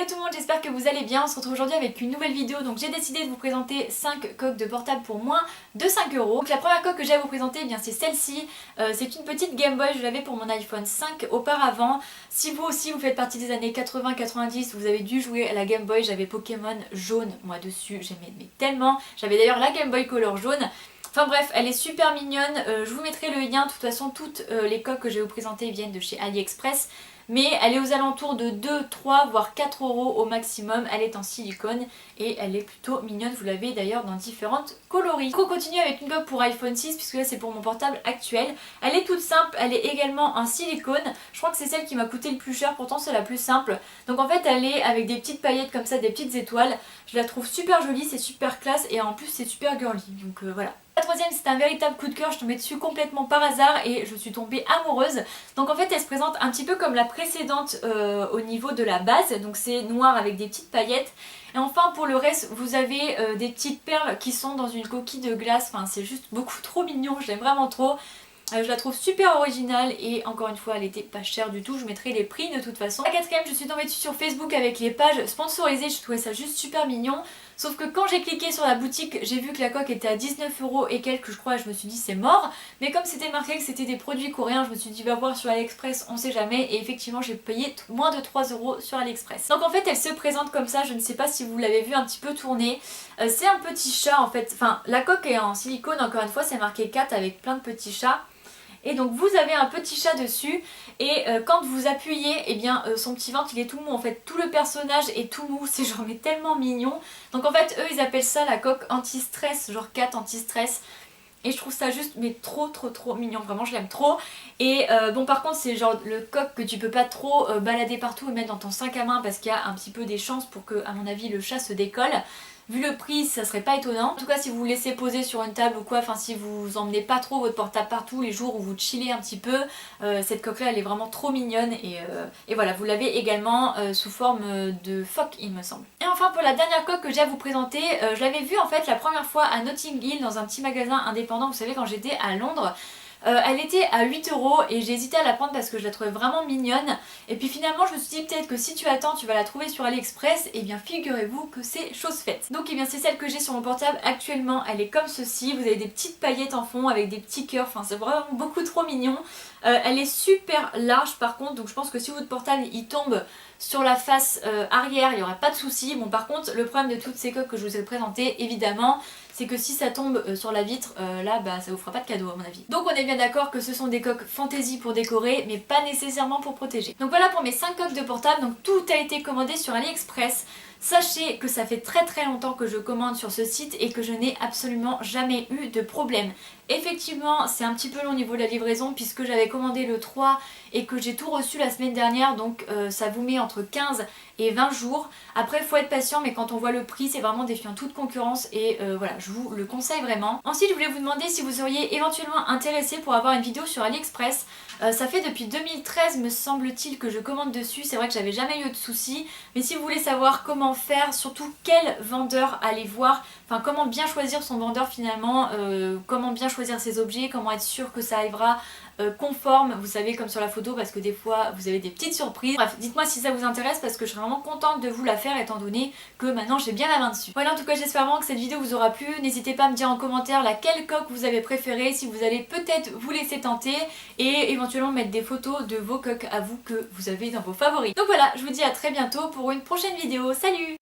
tout le monde, j'espère que vous allez bien. On se retrouve aujourd'hui avec une nouvelle vidéo. Donc j'ai décidé de vous présenter 5 coques de portable pour moins de 5 €. Donc la première coque que j'ai à vous présenter, eh bien c'est celle-ci. C'est une petite Game Boy, je l'avais pour mon iPhone 5 auparavant. Si vous aussi vous faites partie des années 80-90, vous avez dû jouer à la Game Boy. J'avais Pokémon jaune, moi dessus, j'aimais tellement. J'avais d'ailleurs la Game Boy Color jaune. Enfin bref, elle est super mignonne, je vous mettrai le lien, de toute façon toutes les coques que je vais vous présenter viennent de chez AliExpress. Mais elle est aux alentours de 2, 3 voire 4 € au maximum, elle est en silicone et elle est plutôt mignonne, vous l'avez d'ailleurs dans différentes coloris. Donc on continue avec une coque pour iPhone 6 puisque là c'est pour mon portable actuel. Elle est toute simple, elle est également en silicone, je crois que c'est celle qui m'a coûté le plus cher, pourtant c'est la plus simple. Donc en fait elle est avec des petites paillettes comme ça, des petites étoiles, je la trouve super jolie, c'est super classe et en plus c'est super girly, donc voilà. La troisième c'est un véritable coup de cœur, je suis tombée dessus complètement par hasard et je suis tombée amoureuse. Donc en fait elle se présente un petit peu comme la précédente au niveau de la base, donc c'est noir avec des petites paillettes. Et enfin pour le reste vous avez des petites perles qui sont dans une coquille de glace, enfin c'est juste beaucoup trop mignon, je l'aime vraiment trop. Je la trouve super originale et encore une fois elle était pas chère du tout, je mettrai les prix de toute façon. La quatrième, je suis tombée dessus sur Facebook avec les pages sponsorisées, je trouvais ça juste super mignon. Sauf que quand j'ai cliqué sur la boutique, j'ai vu que la coque était à 19 € et quelques je crois, et je me suis dit c'est mort. Mais comme c'était marqué que c'était des produits coréens, je me suis dit va voir sur AliExpress, on sait jamais. Et effectivement j'ai payé moins de 3 € sur AliExpress. Donc en fait elle se présente comme ça, je ne sais pas si vous l'avez vu un petit peu tourner. C'est un petit chat en fait, enfin la coque est en silicone encore une fois, c'est marqué 4 avec plein de petits chats. Et donc vous avez un petit chat dessus et quand vous appuyez, eh bien son petit ventre il est tout mou, en fait tout le personnage est tout mou, c'est genre mais tellement mignon. Donc en fait eux ils appellent ça la coque anti-stress, genre cat anti-stress. Et je trouve ça juste mais trop mignon, vraiment je l'aime trop. Et bon par contre c'est genre le coque que tu peux pas trop balader partout et mettre dans ton sac à main parce qu'il y a un petit peu des chances pour que à mon avis le chat se décolle. Vu le prix, ça serait pas étonnant. En tout cas, si vous laissez poser sur une table ou quoi, enfin si vous emmenez pas trop votre portable partout les jours où vous chillez un petit peu, cette coque là elle est vraiment trop mignonne et voilà, vous l'avez également sous forme de phoque il me semble. Et enfin pour la dernière coque que j'ai à vous présenter, je l'avais vue en fait la première fois à Notting Hill dans un petit magasin indépendant, vous savez quand j'étais à Londres. Elle était à 8 € et j'ai hésité à la prendre parce que je la trouvais vraiment mignonne. Et puis finalement je me suis dit peut-être que si tu attends tu vas la trouver sur AliExpress. Et bien figurez-vous que c'est chose faite. Donc et bien c'est celle que j'ai sur mon portable actuellement. Elle est comme ceci, vous avez des petites paillettes en fond avec des petits cœurs. Enfin c'est vraiment beaucoup trop mignon. Elle est super large par contre, donc je pense que si votre portable il tombe sur la face arrière il n'y aura pas de souci. Bon par contre le problème de toutes ces coques que je vous ai présentées évidemment c'est que si ça tombe sur la vitre, là bah ça vous fera pas de cadeau à mon avis. Donc on est bien d'accord que ce sont des coques fantaisie pour décorer mais pas nécessairement pour protéger. Donc voilà pour mes 5 coques de portable, donc tout a été commandé sur AliExpress. Sachez que ça fait très longtemps que je commande sur ce site et que je n'ai absolument jamais eu de problème. Effectivement c'est un petit peu long au niveau de la livraison puisque j'avais commandé le 3 et que j'ai tout reçu la semaine dernière, donc ça vous met entre 15 et 20 jours. Après il faut être patient mais quand on voit le prix c'est vraiment défiant toute concurrence et voilà je vous le conseille vraiment. Ensuite je voulais vous demander si vous seriez éventuellement intéressé pour avoir une vidéo sur AliExpress. Ça fait depuis 2013 me semble-t-il que je commande dessus, c'est vrai que j'avais jamais eu de soucis, mais si vous voulez savoir comment faire, surtout quel vendeur aller voir, enfin comment bien choisir son vendeur finalement, comment bien choisir ses objets, comment être sûr que ça arrivera conforme, vous savez comme sur la photo parce que des fois vous avez des petites surprises. Bref, dites-moi si ça vous intéresse parce que je serais vraiment contente de vous la faire étant donné que maintenant j'ai bien la main dessus. Voilà en tout cas j'espère vraiment que cette vidéo vous aura plu, n'hésitez pas à me dire en commentaire laquelle coque vous avez préférée, si vous allez peut-être vous laisser tenter et éventuellement mettre des photos de vos coques à vous que vous avez dans vos favoris. Donc voilà, je vous dis à très bientôt pour une prochaine vidéo, salut!